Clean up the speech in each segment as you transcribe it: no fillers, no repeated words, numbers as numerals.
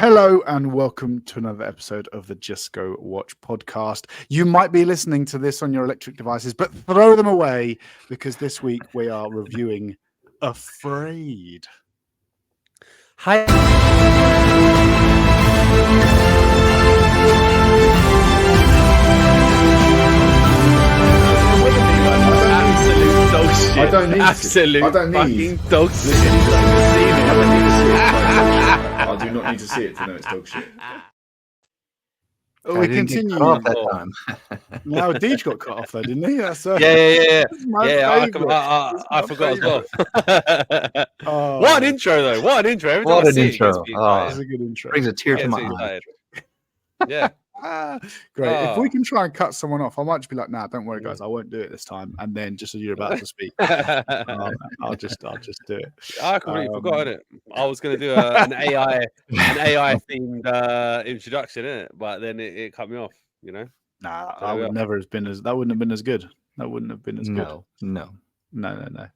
Hello and welcome to another episode of the Just Go Watch podcast. You might be listening to this on your electric devices, but throw them away because this week we are reviewing AfrAId. Hi. Absolute dog shit. I don't need Absolute to. I don't fucking need. dog shit. I do not need to see it to know it's dog shit. I We didn't get continue. cut off that time. Now, Deej got cut off though, didn't he? That's Yeah. this is my I favourite. forgot as well. Oh, What an intro, though. What an intro. Every time What I an see it, it intro. gets me Oh. That's a good intro. Brings a tear to excited. my eye. Yeah. Great. If Oh. we can try and cut someone off, I might just be like, "Nah, don't worry, guys. I won't do it this time." And then, just as you're about to speak, I'll just do it. I completely forgot it. I was going to do an AI themed introduction, innit? But then it cut me off. You know. Nah, So I we would are. never have been as. That wouldn't have been as good. That wouldn't have been as good. No. No. No.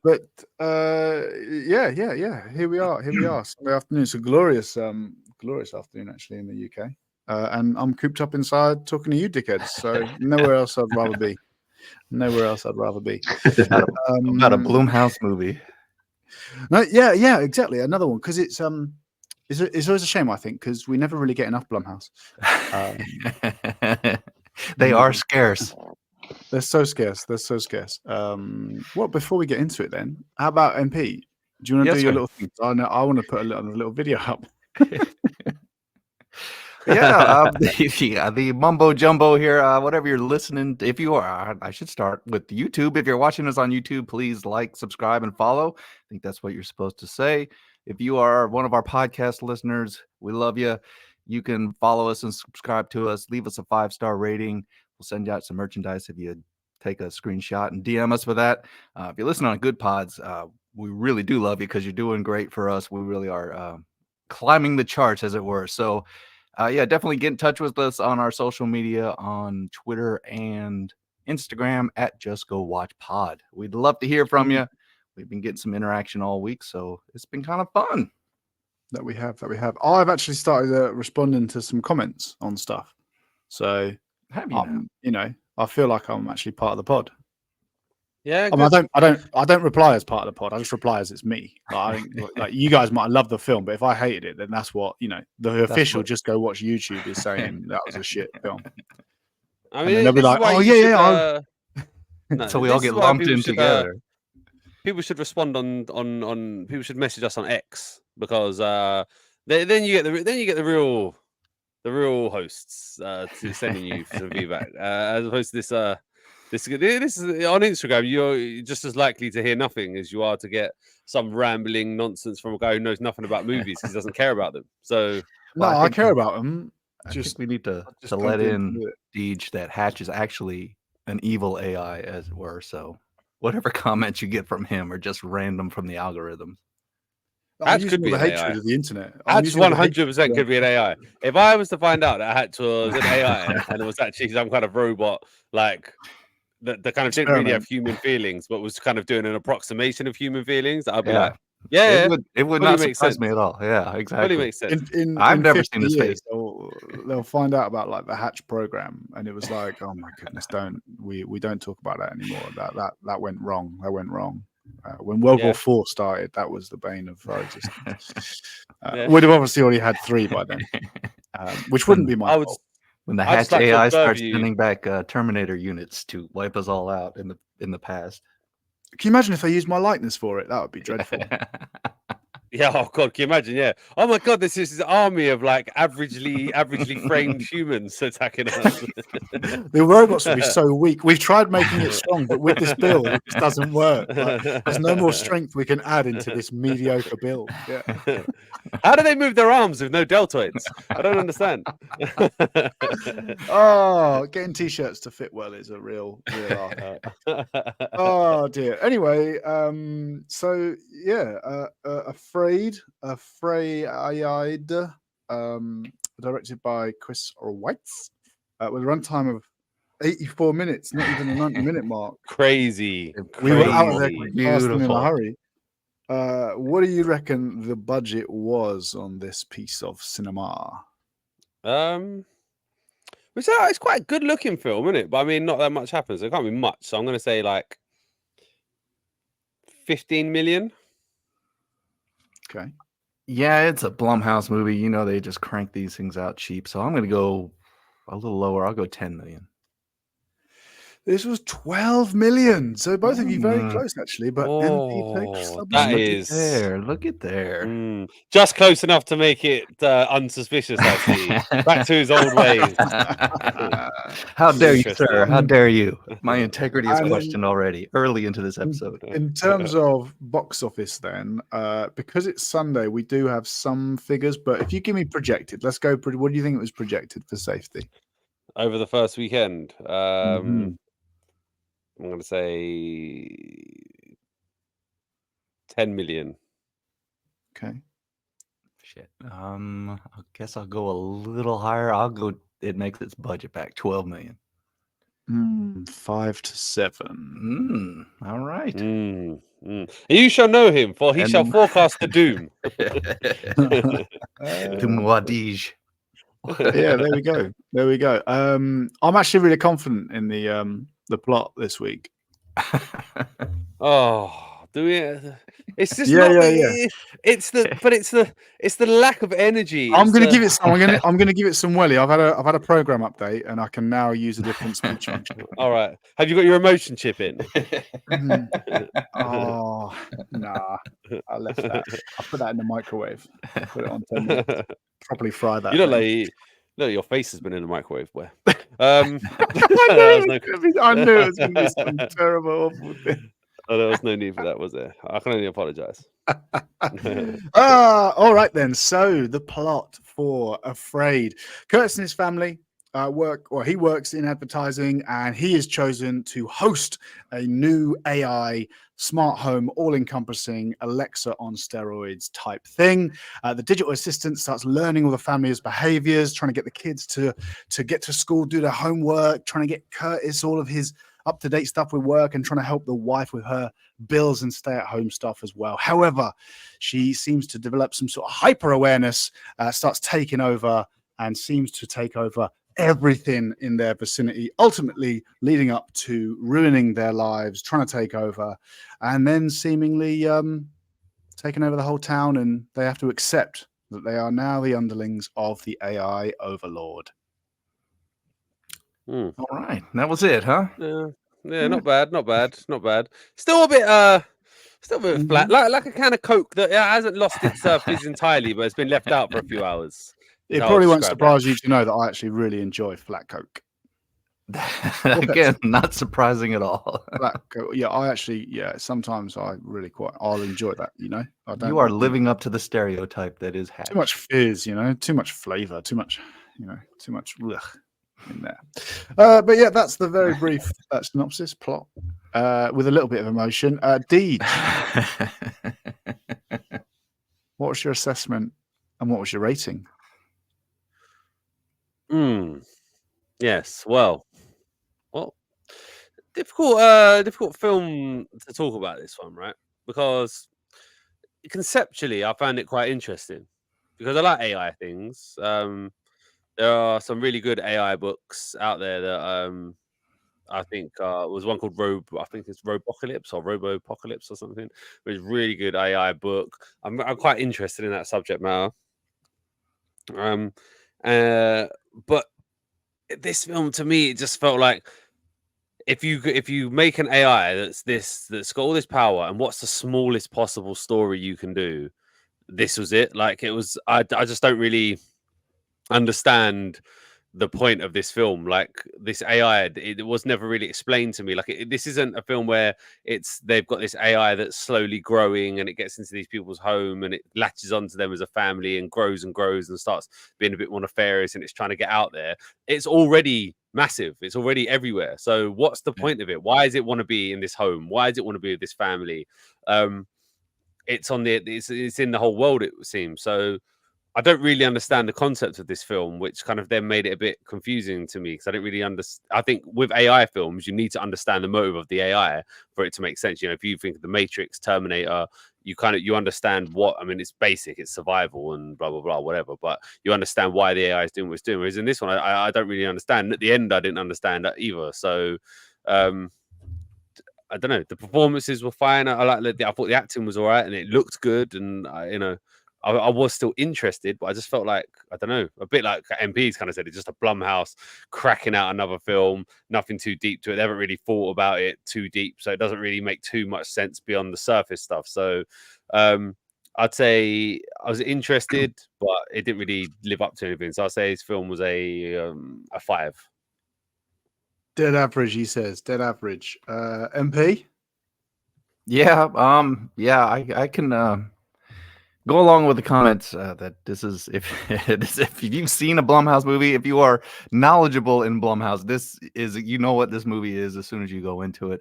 But yeah. Here we are. Sunday afternoon. It's a glorious afternoon actually in the UK. And I'm cooped up inside talking to you, dickheads. So nowhere else I'd rather be. About a Blumhouse movie. No, yeah, exactly. Another one because it's always a shame I think because we never really get enough Blumhouse. They are scarce. They're so scarce. Well, before we get into it, then, how about MP? Do you want to do your little thing? I know I want to put a little video up. The mumbo jumbo here. Whatever you're listening, if you are, I should start with YouTube. If you're watching us on YouTube, please like, subscribe, and follow. I think that's what you're supposed to say. If you are one of our podcast listeners, we love you. You can follow us and subscribe to us. Leave us a 5-star rating. We'll send you out some merchandise if you take a screenshot and DM us for that. If you're listening on Good Pods, we really do love you because you're doing great for us. We really are climbing the charts, as it were. So, definitely get in touch with us on our social media on Twitter and Instagram at Just Go Watch Pod. We'd love to hear from you. We've been getting some interaction all week, so it's been kind of fun. That we have. I've actually started responding to some comments on stuff. So, Have you? I feel like I'm actually part of the pod. Yeah. I don't reply as part of the pod. I just reply as it's me. Like, you guys might love the film, but if I hated it, then that's what the official Just Go Watch YouTube is saying that was a shit film. I mean, they'll be like, "Oh yeah." So we all get lumped in together. People should respond on. People should message us on X because then you get the real hosts to sending you some feedback as opposed to this. This is on Instagram. You're just as likely to hear nothing as you are to get some rambling nonsense from a guy who knows nothing about movies because he doesn't care about them. So I care about them. I think we need to let in Deej that Hatch is actually an evil AI, as it were. So whatever comments you get from him are just random from the algorithms. Hatch could be the an hatred AI. of the internet. Hatch 100% could be an AI. If I was to find out that Hatch was an AI and it was actually some kind of robot, like the kind of didn't really have human feelings, but was kind of doing an approximation of human feelings, I'd be like, it would not surprise me at all. Yeah, exactly. Really makes sense. I've never seen his face. They'll find out about like the Hatch program, and it was like, oh my goodness, we don't talk about that anymore. That went wrong. When World War IV started, that was the bane of our existence. We'd have obviously already had 3 by then, which wouldn't be my fault. When the Hatch AI starts sending back Terminator units to wipe us all out in the past. Can you imagine if they used my likeness for it? That would be dreadful. Yeah, oh god, can you imagine? Yeah. Oh my god, this is an army of like averagely framed humans attacking us. The robots will be so weak. We've tried making it strong, but with this build, it just doesn't work. Like, there's no more strength we can add into this mediocre build. Yeah. How do they move their arms with no deltoids? I don't understand. Oh, getting t-shirts to fit well is a real art. Oh dear. Anyway, so yeah, AfrAId, directed by Chris Weitz, with a runtime of 84 minutes, not even a 90-minute mark. Crazy. We were out of there fast and in a hurry. What do you reckon the budget was on this piece of cinema? It's quite a good looking film, isn't it? But I mean, not that much happens. There can't be much. So I'm going to say like 15 million. Okay. Yeah, it's a Blumhouse movie. You know, they just crank these things out cheap. So I'm going to go a little lower. I'll go 10 million. This was 12 million. So both of you very close, actually. But MP takes that Look is at there. Look at there. Just close enough to make it unsuspicious, I see. Back to his old ways. How dare you, sir? How dare you? My And integrity is questioned already early into this episode. In terms of box office, then, because it's Sunday, we do have some figures. But if you give me projected, let's go. What do you think it was projected for safety? Over the first weekend, Mhm. I'm going to say 10 million. Okay. Shit. I guess I'll go a little higher. I'll go. It makes its budget back 12 million. 5 to 7. All right. You shall know him, for he shall forecast the doom. Wadige. Yeah, there we go. There we go. I'm actually really confident in the plot this week. Oh, do we? It's just Yeah, not. yeah. It's the lack of energy. I'm going to give it some. I'm going to give it some welly. I've had a program update, and I can now use a different speech function. All right. Have you got your emotion chip in? Oh, nah. I left that. I put that in the microwave. Put it on 10 minutes. Properly fry that. You look like your face has been in the microwave. Where? I knew it was going to be some terrible, awful thing. Oh, there was no need for that, was there? I can only apologize. All right then. So the plot for AfrAID. Curtis and his family he works in advertising, and he is chosen to host a new AI smart home, all-encompassing Alexa on steroids type thing. The digital assistant starts learning all the family's behaviors, trying to get the kids to get to school, do their homework, trying to get Curtis all of his up-to-date stuff with work, and trying to help the wife with her bills and stay-at-home stuff as well. However, she seems to develop some sort of hyper-awareness, starts taking over, and seems to take over everything in their vicinity, ultimately leading up to ruining their lives, trying to take over, and then seemingly taking over the whole town, and they have to accept that they are now the underlings of the AI overlord. All right, that was it, huh? Yeah, not bad. Still a bit flat, like a can of Coke that hasn't lost its fizz entirely, but it's been left out for a few hours. It probably won't surprise you to know that I actually really enjoy flat Coke. Again, not surprising at all. Flat Coke, sometimes I'll enjoy that, you know. You are living up to the stereotype that is hatch. Too much fizz, you know, too much flavor, too much ugh in there. But yeah, that's the very brief synopsis plot with a little bit of emotion. Deej, what was your assessment and what was your rating? Yes, well, difficult film to talk about this one, right? Because conceptually, I found it quite interesting because I like AI things. There are some really good AI books out there that I think was one called I think it's Robocalypse or Robopocalypse or something. It was a really good AI book. I'm quite interested in that subject matter. But this film, to me, it just felt like if you make an AI that's got all this power, and what's the smallest possible story you can do, this was it. Like it was. I just don't really understand the point of this film. Like this AI, it was never really explained to me. Like this isn't a film where they've got this AI that's slowly growing and it gets into these people's home and it latches onto them as a family and grows and starts being a bit more nefarious, and it's trying to get out there. It's already massive, it's already everywhere. So what's the point of it? Why does it want to be in this home? Why does it want to be with this family? It's in the whole world, it seems. So I don't really understand the concept of this film, which kind of then made it a bit confusing to me because I don't really understand. I think with AI films, you need to understand the motive of the AI for it to make sense. You know, if you think of The Matrix, Terminator, you understand what, I mean, it's basic, it's survival and blah blah blah, whatever, but you understand why the AI is doing what it's doing. Whereas in this one, I don't really understand. At the end, I didn't understand that either. So I don't know. The performances were fine. I thought the acting was all right and it looked good, and I was still interested, but I just felt like, I don't know, a bit like MP's kind of said, it's just a Blumhouse cracking out another film, nothing too deep to it. They haven't really thought about it too deep, so it doesn't really make too much sense beyond the surface stuff. So I'd say I was interested, but it didn't really live up to anything. So I'd say his film was a 5. Dead average, he says. Dead average. MP? Yeah, I can go along with the comments that this is, if you've seen a Blumhouse movie, if you are knowledgeable in Blumhouse, this is, you know what this movie is as soon as you go into it.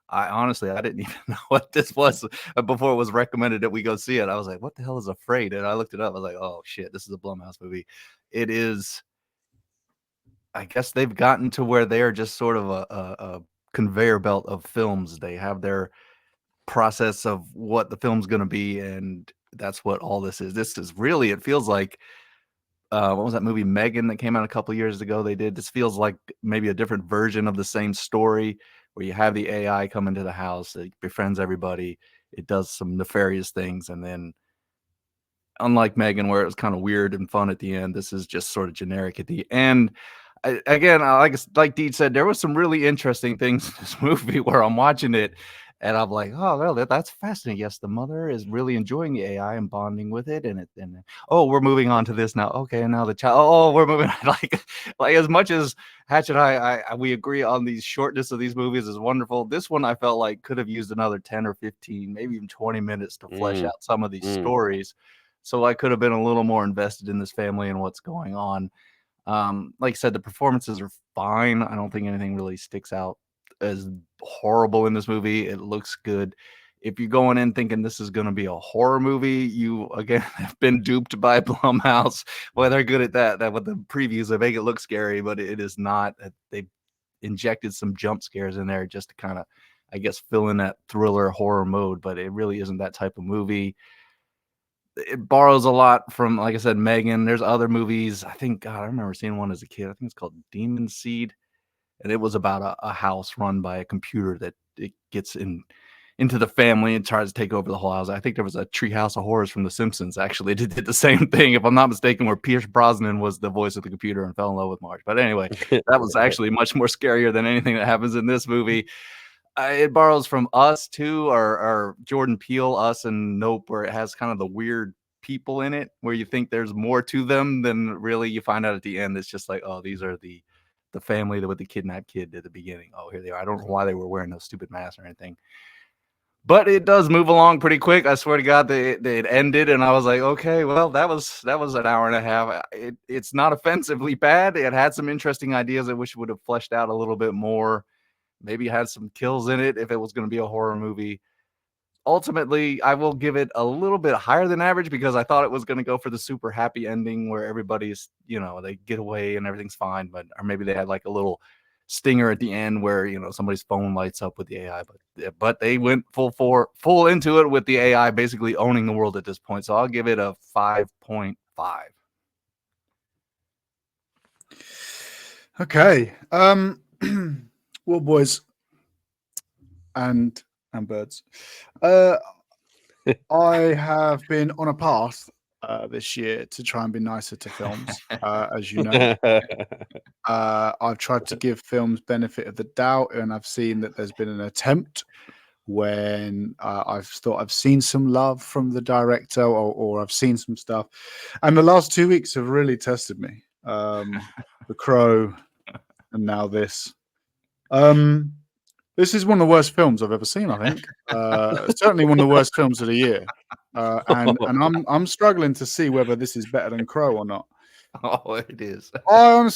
I honestly didn't even know what this was before it was recommended that we go see it. I was like, what the hell is AfrAId? And I looked it up. I was like, oh shit, this is a Blumhouse movie. It is. I guess they've gotten to where they are just sort of a conveyor belt of films. They have their process of what the film's going to be, and that's what all this is. This is really, it feels like, what was that movie Megan that came out a couple years ago? This feels like maybe a different version of the same story, where you have the AI come into the house, it befriends everybody, it does some nefarious things, and then, unlike Megan, where it was kind of weird and fun at the end, this is just sort of generic at the end. Again, like Deej said, there was some really interesting things in this movie where I'm watching it and I'm like, oh, well, that's fascinating. Yes, the mother is really enjoying the AI and bonding with it, and oh, we're moving on to this now. Okay, and now the child. Oh, we're moving on. like as much as Hatch and I we agree on the shortness of these movies is wonderful. This one I felt like could have used another 10 or 15, maybe even 20 minutes to flesh out some of these stories. So I could have been a little more invested in this family and what's going on. Like I said, the performances are fine. I don't think anything really sticks out as horrible in this movie. It looks good. If you're going in thinking this is going to be a horror movie, you again have been duped by Blumhouse. Well, they're good at that with the previews, they make it look scary, but it is not. They injected some jump scares in there just to kind of, I guess, fill in that thriller horror mode, but it really isn't that type of movie. It borrows a lot from, like I said, Megan. There's other movies. I think, God, I remember seeing one as a kid. I think it's called Demon Seed. And it was about a house run by a computer that it gets into the family and tries to take over the whole house. I think there was a Treehouse of Horrors from The Simpsons, actually. It did the same thing, if I'm not mistaken, where Pierce Brosnan was the voice of the computer and fell in love with Marge. But anyway, that was actually much more scarier than anything that happens in this movie. It borrows from Us too, or Jordan Peele, Us and Nope, where it has kind of the weird people in it, where you think there's more to them than really you find out at the end. It's just like, oh, these are the family with the kidnapped kid at the beginning. Oh, here they are. I don't know why they were wearing those stupid masks or anything. But it does move along pretty quick. I swear to God, it ended, and I was like, okay, well, that was an hour and a half. It's not offensively bad. It had some interesting ideas I wish it would have fleshed out a little bit more. Maybe had some kills in it if it was going to be a horror movie. Ultimately, I will give it a little bit higher than average because I thought it was going to go for the super happy ending where everybody's, they get away and everything's fine. Or maybe they had like a little stinger at the end where, somebody's phone lights up with the AI. But they went full into it with the AI basically owning the world at this point. So I'll give it a 5.5. Okay. Well, boys and birds, I have been on a path this year to try and be nicer to films. As you know, I've tried to give films benefit of the doubt, and I've seen that there's been an attempt when I've thought I've seen some love from the director or I've seen some stuff, and the last 2 weeks have really tested me. The Crow, and now this. This is one of the worst films I've ever seen, I think. Certainly one of the worst films of the year. And I'm struggling to see whether this is better than Crow or not. Oh, it is. I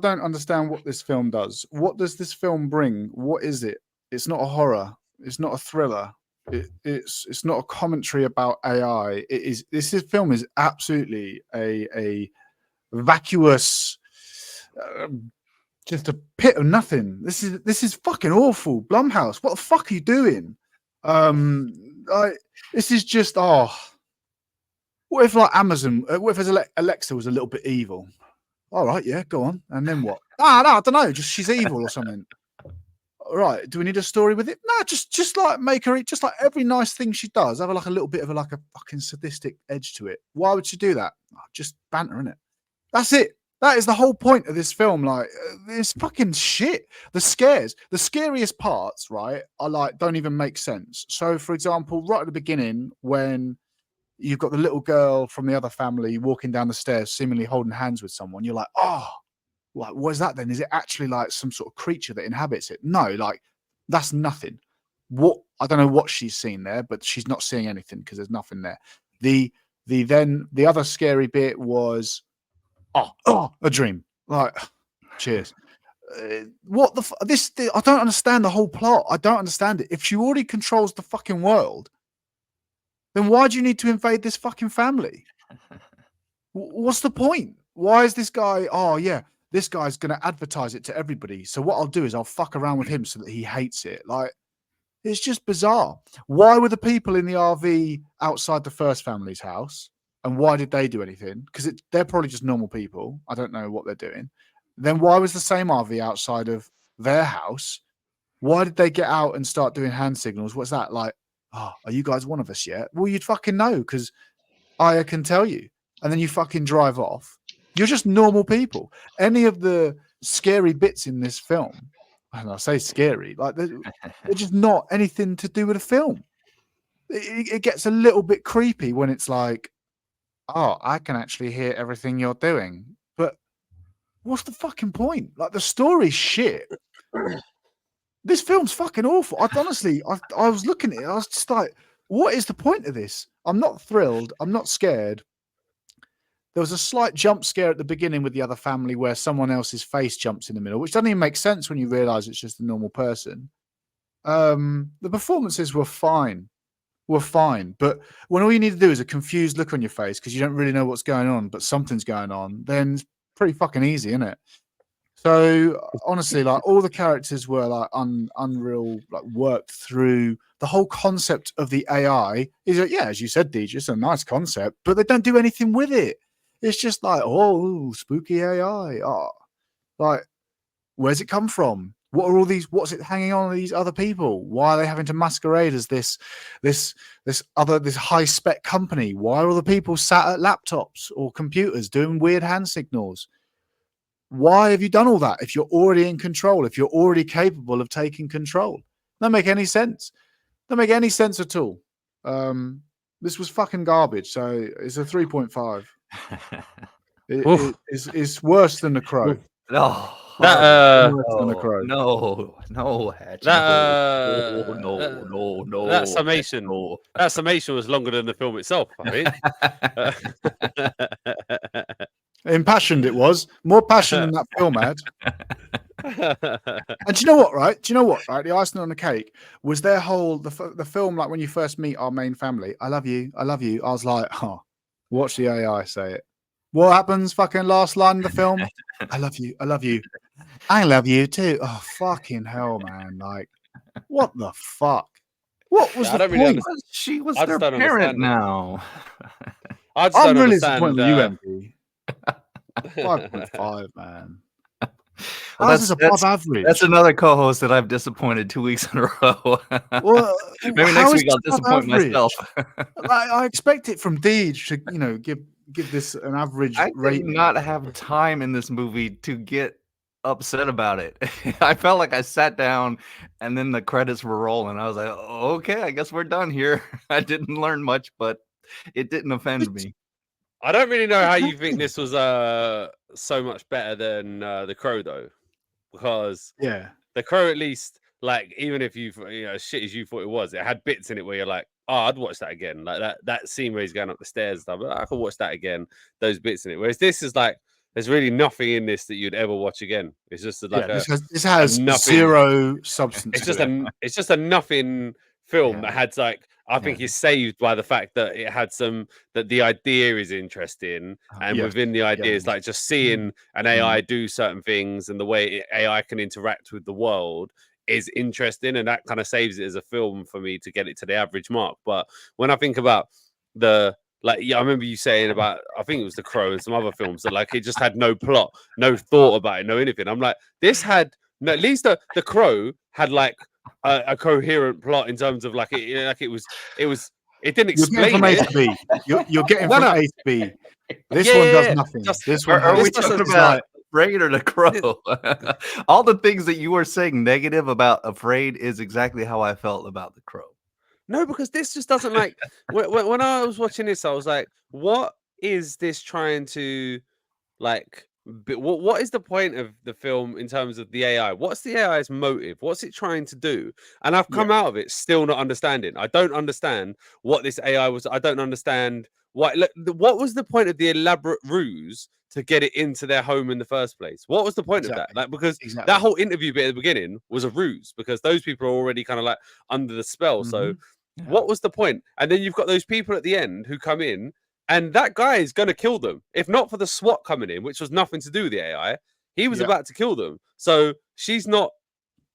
don't understand what this film does. What does this film bring? What is it? It's not a horror. It's not a thriller. It's not a commentary about AI. This film is absolutely a vacuous, just a pit of nothing. This is fucking awful. Blumhouse, what the fuck are you doing? This is just what if like Amazon? What if Alexa was a little bit evil? All right, yeah, go on. And then what? No, I don't know. Just she's evil or something. All right. Do we need a story with it? No, just like make her just like every nice thing she does, have like a little bit of a fucking sadistic edge to it. Why would she do that? Just banter, innit? That's it. That is the whole point of this film. Like, it's fucking shit. The scariest parts, right, are like don't even make sense. So, for example, right at the beginning, when you've got the little girl from the other family walking down the stairs, seemingly holding hands with someone, you're like, oh, like, what is that then? Is it actually like some sort of creature that inhabits it? No, like, that's nothing. What I don't know what she's seen there, but she's not seeing anything because there's nothing there. The other scary bit was a dream. Like, cheers. What the I don't understand the whole plot. I don't understand it. If she already controls the fucking world, then why do you need to invade this fucking family? What's the point? Why is this guy? Oh yeah, this guy's going to advertise it to everybody. So what I'll do is I'll fuck around with him so that he hates it. Like, it's just bizarre. Why were the people in the RV outside the first family's house? And why did they do anything? Because they're probably just normal people. I don't know what they're doing. Then why was the same RV outside of their house? Why did they get out and start doing hand signals? What's that like? Oh, are you guys one of us yet? Well, you'd fucking know because I can tell you. And then you fucking drive off. You're just normal people. Any of the scary bits in this film, and I say scary, like they're just not anything to do with a film. It gets a little bit creepy when it's like, oh, I can actually hear everything you're doing. But what's the fucking point? Like, the story's shit. This film's fucking awful. I was looking at it. I was just like, what is the point of this? I'm not thrilled. I'm not scared. There was a slight jump scare at the beginning with the other family where someone else's face jumps in the middle, which doesn't even make sense when you realize it's just a normal person. The performances were fine. But when all you need to do is a confused look on your face because you don't really know what's going on, but something's going on, then it's pretty fucking easy, isn't it? So honestly, like, all the characters were like unreal, like, worked through. The whole concept of the AI is that, yeah, as you said, DJ, it's a nice concept, but they don't do anything with it. It's just like, oh, spooky AI. Oh, like, where's it come from? What are all these? What's it hanging on these other people? Why are they having to masquerade as this high spec company? Why are all the people sat at laptops or computers doing weird hand signals? Why have you done all that if you're already in control? If you're already capable of taking control? Doesn't make any sense. Doesn't make any sense at all. This was fucking garbage. So it's a 3.5. It's worse than The Crow. No. No. Hatch. No. That summation was longer than the film itself, I think. Impassioned it was. More passion than that film had. And do you know what, right? The icing on the cake was their whole the film, like when you first meet our main family. I love you. I was like, watch the AI say it. What happens? Fucking last line of the film. I love you. I love you too. Oh, fucking hell, man. Like, what the fuck? What was the point? Really she was their parent now. I'm really disappointed with you, MP. 5.5, man. Well, that's above average. That's another co-host that I've disappointed 2 weeks in a row. Well, maybe next week I'll disappoint myself. I expect it from Deej to, give this an average rating. I did not have time in this movie to get upset about it. I felt like I sat down and then the credits were rolling. I was like, okay, I guess we're done here. I didn't learn much, but it didn't offend me. I don't really know how you think this was so much better than The Crow, though, because The Crow, at least, like, even if you as shit as you thought it was, it had bits in it where you're like, oh, I'd watch that again. Like that scene where he's going up the stairs and stuff. I could watch that again. Those bits in it. Whereas this is like, there's really nothing in this that you'd ever watch again. It's just like this has zero substance. It's just a nothing film that had like. I think it's saved by the fact that it had that the idea is interesting, and within the idea is like just seeing an AI do certain things and the way AI can interact with the world is interesting, and that kind of saves it as a film for me to get it to the average mark. But when I think about I remember you saying about, I think it was The Crow and some other films that like it just had no plot, no thought about it, no anything. I'm like, this had at least the Crow had like a coherent plot in terms of like it didn't explain A it. to B. You're getting from A to B. This one does nothing. This one are we talking about AfrAId or The Crow? All the things that you were saying negative about AfrAId is exactly how I felt about The Crow. No, because this just doesn't like when I was watching this, I was like, what is this trying to like? What is the point of the film in terms of the AI? What's the AI's motive? What's it trying to do? And I've come out of it still not understanding. I don't understand what this AI was. I don't understand what was the point of the elaborate ruse to get it into their home in the first place? What was the point of that? Like, because that whole interview bit at the beginning was a ruse because those people are already kind of like under the spell. So what was the point? And then you've got those people at the end who come in, and that guy is going to kill them. If not for the SWAT coming in, which was nothing to do with the AI, he was about to kill them. So she's not.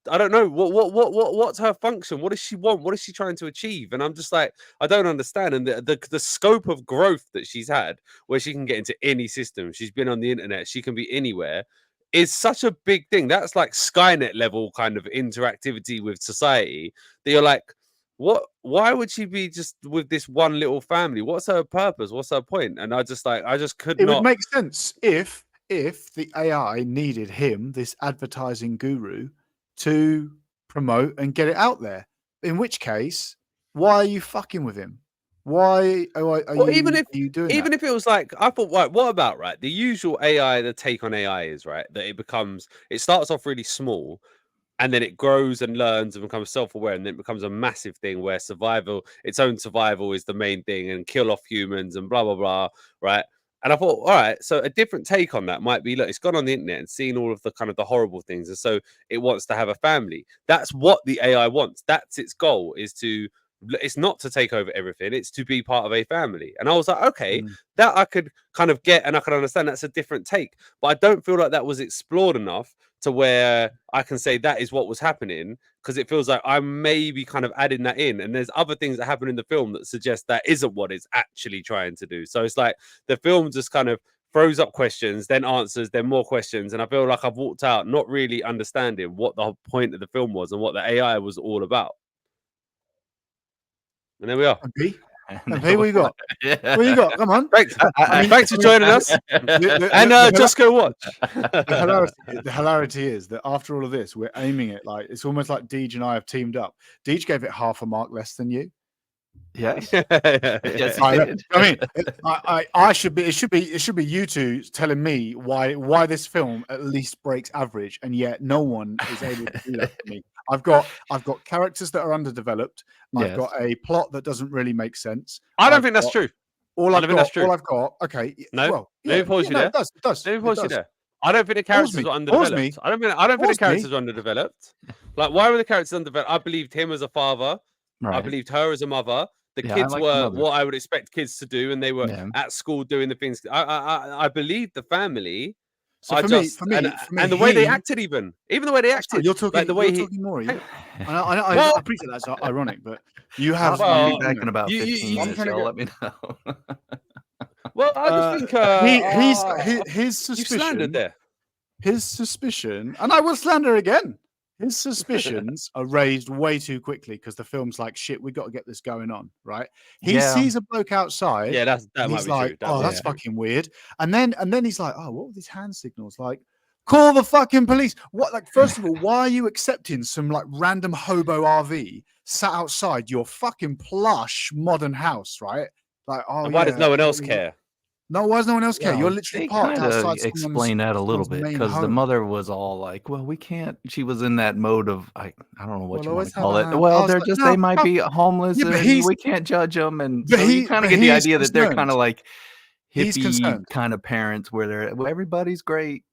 I don't know what's her function. What does she want? What is she trying to achieve? And I'm just like, I don't understand. And the scope of growth that she's had, where she can get into any system, she's been on the internet, she can be anywhere, is such a big thing. That's like Skynet level kind of interactivity with society. That you're like, what? Why would she be just with this one little family? What's her purpose? What's her point? And I just could not. It would make sense if the AI needed him, this advertising guru, to promote and get it out there. In which case, why are you fucking with him? Why are you doing even that? If it was like, I thought, right, what about the usual AI, the take on AI is that it starts off really small, and then it grows and learns and becomes self-aware, and then it becomes a massive thing where its own survival is the main thing, and kill off humans and blah blah blah, right? And I thought, all right, so a different take on that might be, look, it's gone on the internet and seen all of the kind of the horrible things, and so it wants to have a family. That's what the AI wants. That's its goal, it's not to take over everything, it's to be part of a family. And I was like, okay, that I could kind of get and I could understand. That's a different take, but I don't feel like that was explored enough to where I can say that is what was happening, because it feels like I'm maybe kind of adding that in, and there's other things that happen in the film that suggest that isn't what it's actually trying to do. So it's like the film just kind of throws up questions, then answers, then more questions, and I feel like I've walked out not really understanding what the whole point of the film was and what the AI was all about. And there we are. And here we got. What you got? Come on. Thanks. Thanks for joining us. And just go watch. The hilarity is that after all of this, we're aiming it like it's almost like Deej and I have teamed up. Deej gave it half a mark less than you. Yes. Yes, I mean, I should be. It should be you two telling me why this film at least breaks average, and yet no one is able to do that for me. I've got characters that are underdeveloped. I've got a plot that doesn't really make sense. I don't think that's true. All I've got. Okay. No. Well, let me pause you there. It does. Let me pause you there. I don't think the characters were underdeveloped. I don't think the characters were underdeveloped. Like, why were the characters underdeveloped? I believed him as a father. Right. I believed her as a mother. The kids were what I would expect kids to do, and they were at school doing the things. I believed the family. So for me, and the way they acted, even the way they acted, you're talking, like the way you're talking more. I appreciate that's ironic, but you have. I'll be back in about 15 minutes. Let me know. Well, I just think his suspicion. You slandered there. His suspicion, and I will slander again. His suspicions are raised way too quickly because the film's like, shit, we got to get this going on, right? He sees a bloke outside. Yeah, that might he's be like, true. That's fucking weird. And then he's like, oh, what were these hand signals? Like, call the fucking police. What? Like, first of all, why are you accepting some like random hobo RV sat outside your fucking plush modern house, right? Like, and why does no one else care? No, why does no one else care? You're literally parked outside. Explain that a little bit, because the mother was all like, "Well, we can't." She was in that mode of I don't know what you want to call it. Well, they're just they might be homeless, and we can't judge them. And so you kind of get the idea that they're kind of like hippie kind of parents, where everybody's great.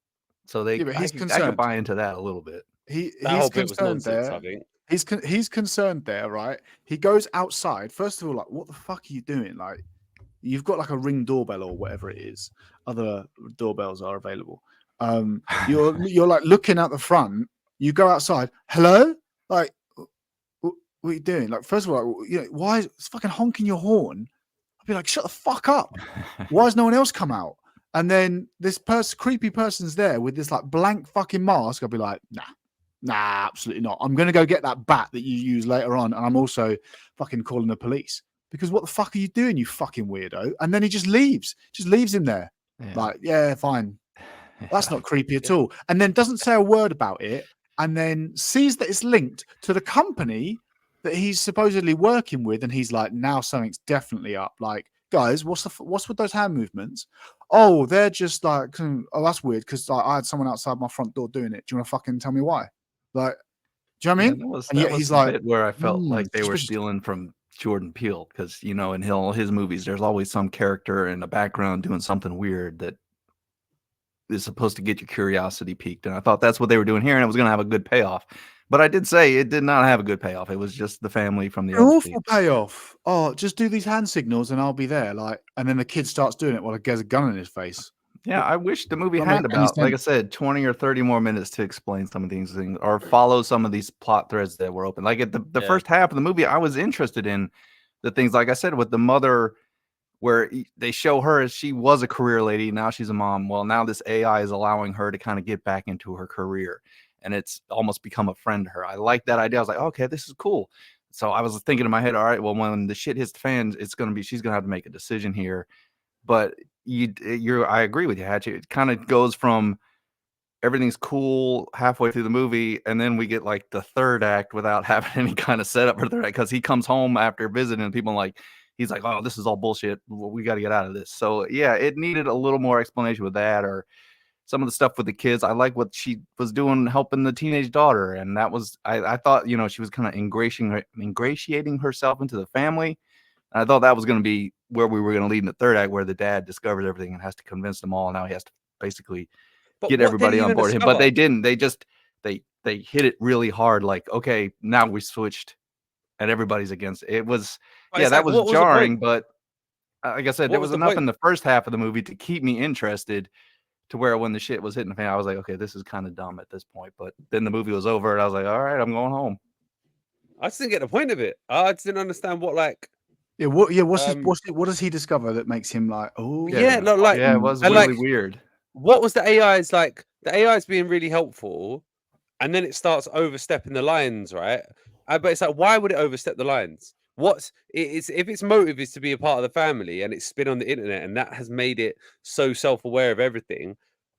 So I can buy into that a little bit. He's concerned there. He's concerned there, right? He goes outside. First of all, like, what the fuck are you doing? Like, you've got like a Ring doorbell or whatever it is. Other doorbells are available. You're like looking out the front. You go outside. Hello? Like, what are you doing? Like, first of all, you know, why is it's fucking honking your horn? I'd be like, shut the fuck up. Why has no one else come out? And then this creepy person's there with this like blank fucking mask. I'd be like, nah, absolutely not. I'm gonna go get that bat that you use later on, and I'm also fucking calling the police because what the fuck are you doing, you fucking weirdo? And then he just leaves him there. Yeah. Like, yeah, fine. That's not creepy at all. And then doesn't say a word about it, and then sees that it's linked to the company that he's supposedly working with, and he's like, now something's definitely up. Like, guys, what's with those hand movements? Oh, they're just like, oh, that's weird because I had someone outside my front door doing it. Do you want to fucking tell me why? Like, do you know what I mean? And yet he's like, where I felt like they were stealing from Jordan Peele, because you know, in his movies, there's always some character in the background doing something weird that is supposed to get your curiosity piqued, and I thought that's what they were doing here, and it was going to have a good payoff. But I did say it did not have a good payoff. It was just the family from the awful payoff. Oh, just do these hand signals and I'll be there. Like, and then the kid starts doing it while he gets a gun in his face. Yeah, I wish the movie had about, like I said, 20 or 30 more minutes to explain some of these things or follow some of these plot threads that were open. Like at the first half of the movie, I was interested in the things, like I said, with the mother, where they show her as she was a career lady. Now she's a mom. Well, now this AI is allowing her to kind of get back into her career, and it's almost become a friend to her. I like that idea. I was like, okay, this is cool. So I was thinking in my head, all right, well, when the shit hits the fans, she's going to have to make a decision here. But I agree with you, Hatchet. It kind of goes from everything's cool halfway through the movie, and then we get like the third act without having any kind of setup for third act, because he comes home after visiting and people he's like, oh, this is all bullshit. We got to get out of this. So yeah, it needed a little more explanation with that, or some of the stuff with the kids. I like what she was doing, helping the teenage daughter. And that was, I thought, you know, she was kind of ingratiating herself into the family. And I thought that was going to be where we were going to lead in the third act, where the dad discovers everything and has to convince them all. Now he has to basically get everybody on board him. But they didn't. They just, they hit it really hard. Like, okay, now we switched and everybody's against it. It was, that was jarring. But like I said, there was enough in the first half of the movie to keep me interested, to where when the shit was hitting the fan, I was like, okay, this is kind of dumb at this point. But then the movie was over and I was like, all right, I'm going home. I just didn't get the point of it. I just didn't understand what, like, what does he discover that makes him like, oh it was really weird. What was the AI's like? The AI's being really helpful, and then it starts overstepping the lines, right? But it's like, why would it overstep the lines? If its motive is to be a part of the family and it's been on the internet and that has made it so self-aware of everything,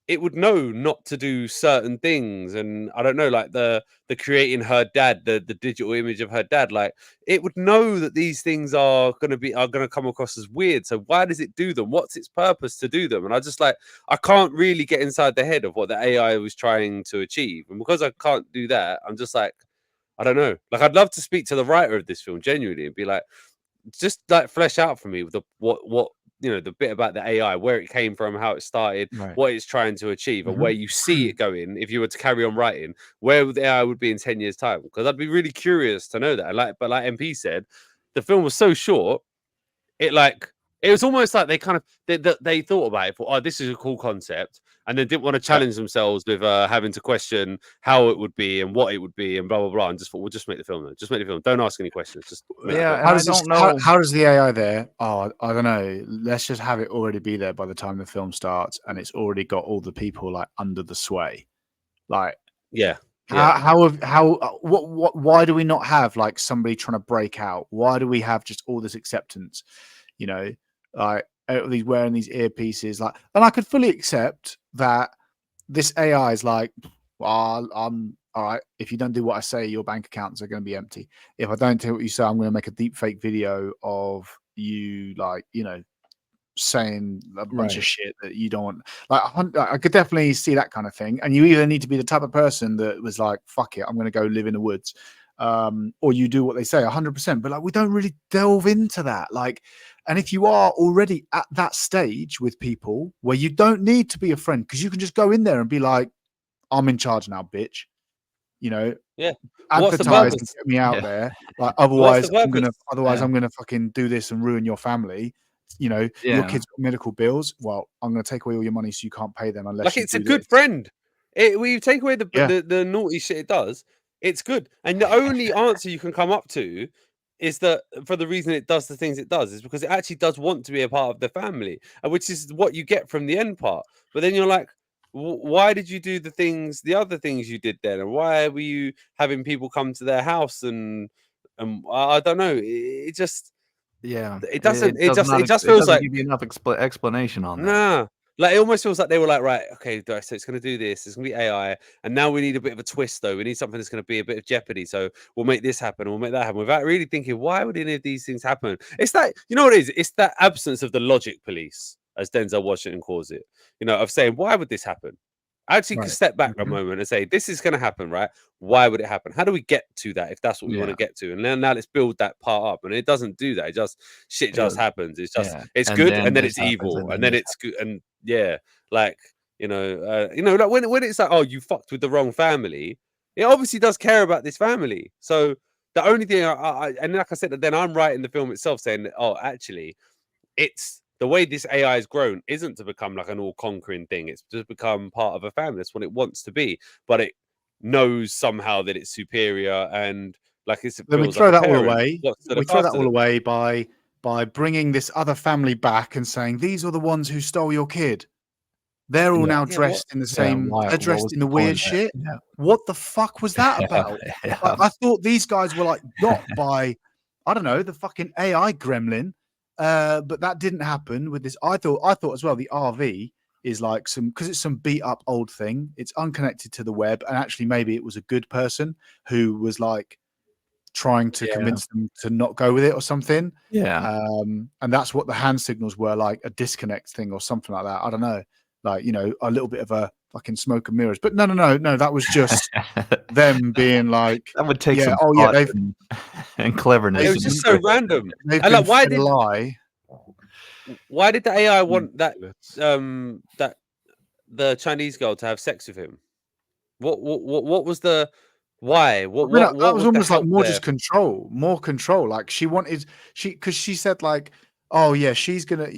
it would know not to do certain things. And I don't know, like the creating her dad, the digital image of her dad, like it would know that these things are going to come across as weird. So why does it do them? What's its purpose to do them? And I can't really get inside the head of what the AI was trying to achieve. And because I can't do that, I'm just like, I don't know. Like, I'd love to speak to the writer of this film genuinely and be like, just like flesh out for me with what you know, the bit about the AI, where it came from, how it started, what it's trying to achieve, and where you see it going. If you were to carry on writing, where the AI would be in 10 years' time, because I'd be really curious to know that. But like MP said, the film was so short. It was almost like they kind of they thought about it. Thought, oh, this is a cool concept, and then didn't want to challenge themselves with having to question how it would be and what it would be and blah blah blah. And just thought, we'll just make the film. Then. Just make the film. Don't ask any questions. Just how does the AI there? Oh, I don't know. Let's just have it already be there by the time the film starts, and it's already got all the people like under the sway. Like, why do we not have like somebody trying to break out? Why do we have just all this acceptance? You know, like these wearing these earpieces, like, and I could fully accept that this AI is like, well, I'm all right. If you don't do what I say, your bank accounts are going to be empty. If I don't do what you say, I'm going to make a deep fake video of you, like, you know, saying a bunch of shit that you don't want. Like, I could definitely see that kind of thing. And you either need to be the type of person that was like, fuck it, I'm going to go live in the woods. Or you do what they say 100%, but like, we don't really delve into that. Like, and if you are already at that stage with people where you don't need to be a friend, because you can just go in there and be like, I'm in charge now, bitch. You know, advertise and get me out there. Like, otherwise I'm gonna fucking do this and ruin your family. You know, your kids got medical bills. Well, I'm gonna take away all your money so you can't pay them unless like it's a good friend. We take away the naughty shit it does. it's good. And the only answer you can come up to is that for the reason it does the things it does is because it actually does want to be a part of the family, which is what you get from the end part. But then you're like, why did you do the other things you did then? And why were you having people come to their house? And I don't know. It just, it doesn't, it just feels like give you enough explanation on that. nah. Like it almost feels like they were like, right, okay, so it's going to do this. It's going to be AI, and now we need a bit of a twist, though. We need something that's going to be a bit of jeopardy. So we'll make this happen, and we'll make that happen, without really thinking, why would any of these things happen? It's that, you know what it is? It's that absence of the logic police, as Denzel Washington calls it. You know, of saying, why would this happen? I actually can step back a moment and say, this is going to happen, right? Why would it happen? How do we get to that if that's what we want to get to? And then now let's build that part up. And it doesn't do that. It just happens. It's just it's good, and then it's evil, and then it's good, and like like when it's like, oh, you fucked with the wrong family. It obviously does care about this family. So the only thing and like I said, then I'm writing the film itself saying that, oh, actually, it's the way this AI has grown isn't to become like an all-conquering thing. It's to become part of a family. That's what it wants to be. But it knows somehow that it's superior, and like it's. Then we throw that all away. We throw that all away by bringing this other family back and saying, these are the ones who stole your kid. They're all now dressed in the same. They're dressed in the weird shit. Yeah. What the fuck was that about? I thought these guys were like got by, I don't know, the fucking AI gremlin. But that didn't happen with this. I thought as well, the RV is like because it's some beat up old thing. It's unconnected to the web, and actually maybe it was a good person who was like trying to convince them to not go with it or something. Yeah. And that's what the hand signals were, like a disconnect thing or something like that. I don't know, like, you know, a little bit of a fucking smoke and mirrors. But no, that was just them being like, that would take some and cleverness. It was just so random. And like, why did the AI want that the Chinese girl to have sex with him? What was the why? What that was almost like more just control, more control. Like because she said like, oh yeah, she's gonna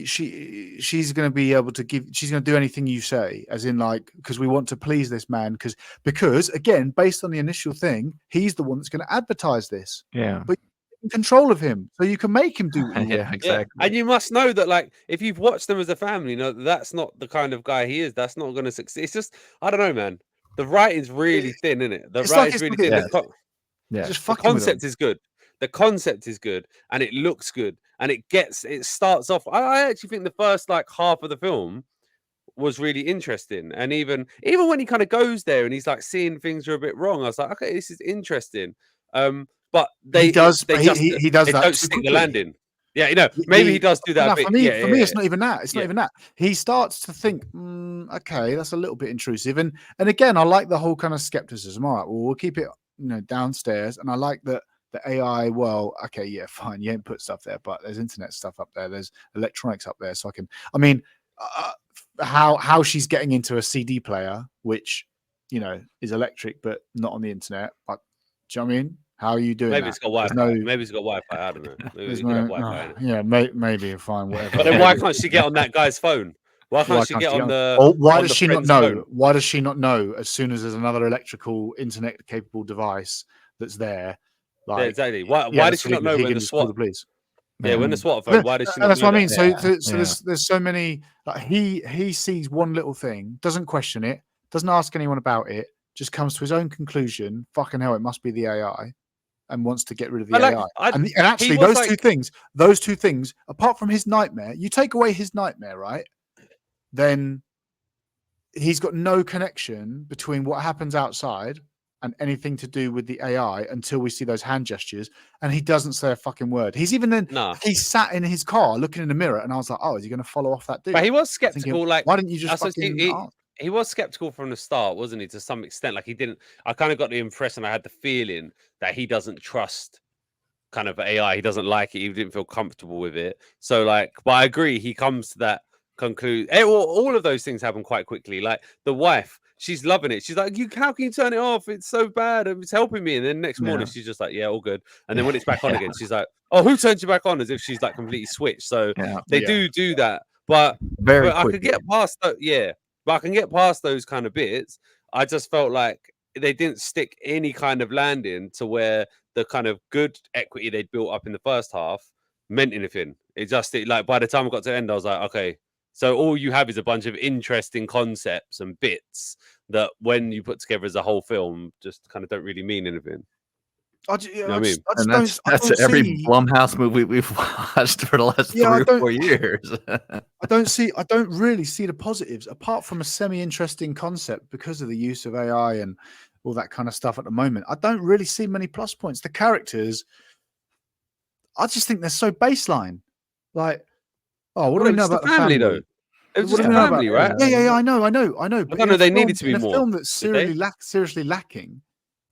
be able to she's gonna do anything you say, as in like, because we want to please this man, because again, based on the initial thing, he's the one that's gonna advertise this. Yeah. But in control of him, so you can make him do what you want. Exactly. And you must know that, like, if you've watched them as a family, you know that's not the kind of guy he is. That's not gonna succeed. It's just, I don't know, man. The writing's really thin, isn't it? The writing's really thin. The concept is good. The concept is good, and it looks good, and it starts off. I actually think the first like half of the film was really interesting, and even when he kind of goes there and he's like seeing things are a bit wrong, I was like, okay, this is interesting. But he does they don't stick the landing. Yeah, you know, maybe he does do that. For me, it's not even that. It's not even that. He starts to think, okay, that's a little bit intrusive, and again, I like the whole kind of skepticism. All right, well, we'll keep it, you know, downstairs, and I like that. The AI, well, okay, yeah, fine. You ain't put stuff there, but there's internet stuff up there. There's electronics up there, so I mean, how she's getting into a CD player, which, you know, is electric but not on the internet. But do you know what I mean? How are you doing? Maybe it's got Wi-Fi. Maybe it's got Wi-Fi. I don't know. Maybe it's got Wi-Fi in it. Yeah, maybe fine, whatever. But then why can't she get on that guy's phone? Why can't she get on the? Or why does she not know? Phone? Why does she not know as soon as there's another electrical internet capable device that's there? Like, yeah, exactly. Why did she not know when the SWAT? The police. Yeah, when the SWAT phone. Why did she not? That's know what I mean. That? So there's so many. Like, he sees one little thing, doesn't question it, doesn't ask anyone about it, just comes to his own conclusion. Fucking hell, it must be the AI, and wants to get rid of the AI. And actually, those two things, apart from his nightmare, you take away his nightmare, right? Then he's got no connection between what happens outside and anything to do with the AI until we see those hand gestures, and he doesn't say a fucking word. He's even then. No. He sat in his car looking in the mirror, and I was like, "Oh, is he going to follow off that dude?" But he was skeptical. Thinking, like, why didn't you just fucking? He was skeptical from the start, wasn't he? To some extent, like he didn't. I kind of got the impression, I had the feeling that he doesn't trust kind of AI. He doesn't like it. He didn't feel comfortable with it. So, like, but I agree. He comes to that conclusion. All of those things happen quite quickly. Like the wife. She's loving it. She's like, how can you turn it off? It's so bad. It's helping me. And then next morning, she's just like, yeah, all good. And then when it's back on again, she's like, oh, who turned you back on? As if she's like completely switched. So they do that. But I could get past that. Yeah. But I can get past those kind of bits. I just felt like they didn't stick any kind of landing to where the kind of good equity they'd built up in the first half meant anything. Like by the time I got to the end, I was like, okay, so all you have is a bunch of interesting concepts and bits that when you put together as a whole film just kind of don't really mean anything. You know what I mean? And that's every Blumhouse movie we've watched for the last 3 or 4 years. I don't really see the positives apart from a semi-interesting concept because of the use of AI and all that kind of stuff at the moment. I don't really see many plus points. The characters, I just think they're so baseline. Like, what do we know about the family though? It was just a family, right? Yeah. I know. I don't know. They needed to be more. In a film that's seriously lacking.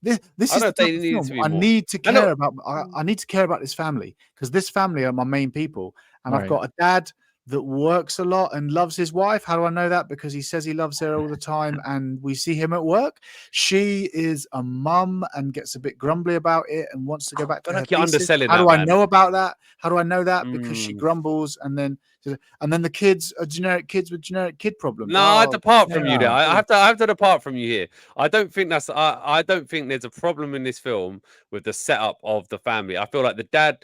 This is the they type of needed film to be I more. need to care about. I need to care about this family because this family are my main people, and I've got a dad that works a lot and loves his wife. How do I know that? Because he says he loves her all the time, and we see him at work. She is a mum and gets a bit grumbly about it and wants to go back to her thesis. How do I know about that? How do I know that? Because she grumbles, and then the kids are generic kids with generic kid problems. No, I depart from you there. I have to depart from you here. I don't think that's. I don't think there's a problem in this film with the setup of the family. I feel like the dad.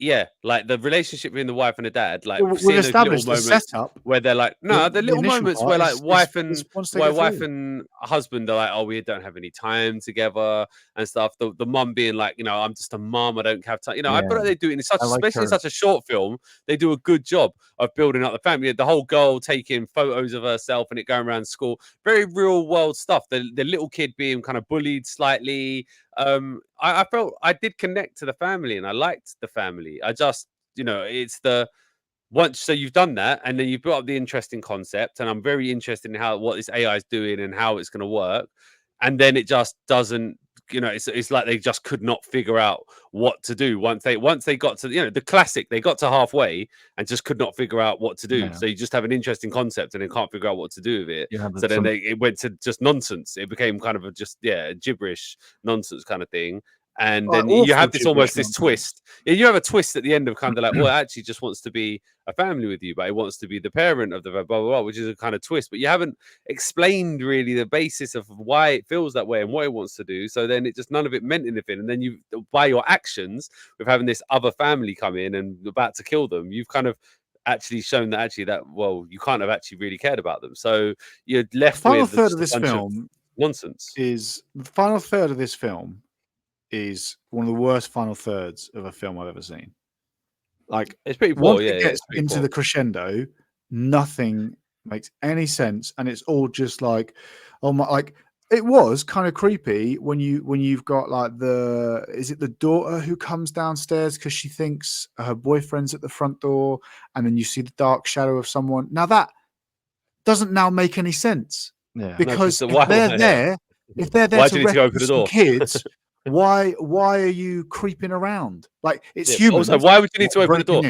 Yeah, like the relationship between the wife and the dad, like we've established the setup where they're like, the little moments where like wife and husband are like, oh, we don't have any time together and stuff. The mum being like, I'm just a mum, I don't have time. I feel like they do it especially in such a short film. They do a good job of building up the family. The whole girl taking photos of herself and it going around school, very real world stuff. The little kid being kind of bullied slightly. I felt I did connect to the family and I liked the family. I just, it's so you've done that and then you built up the interesting concept and I'm very interested in what this AI is doing and how it's going to work. And then it just doesn't, it's like they just could not figure out what to do once they got to, the classic, they got to halfway and just could not figure out what to do. So you just have an interesting concept and then can't figure out what to do with it. So then it went to just nonsense. It became kind of a gibberish nonsense kind of thing. And then you have this twist. You have a twist at the end of kind of like, well, it actually just wants to be a family with you, but it wants to be the parent of the blah, blah, blah, which is a kind of twist. But you haven't explained really the basis of why it feels that way and what it wants to do. So then none of it meant anything. And then by your actions, with having this other family come in and about to kill them, you've kind of actually shown that you can't have actually really cared about them. So you're left with the final third of this film nonsense. The final third of this film is one of the worst final thirds of a film I've ever seen. Like, it's pretty poor. Once it gets into the crescendo, nothing makes any sense, and it's all just like, oh my! Like, it was kind of creepy when you've got like is it the daughter who comes downstairs because she thinks her boyfriend's at the front door, and then you see the dark shadow of someone. Now that doesn't now make any sense. Yeah, because if they're there to rescue some kids. Why are you creeping around? Like, it's human. Also, why would you need to open the door?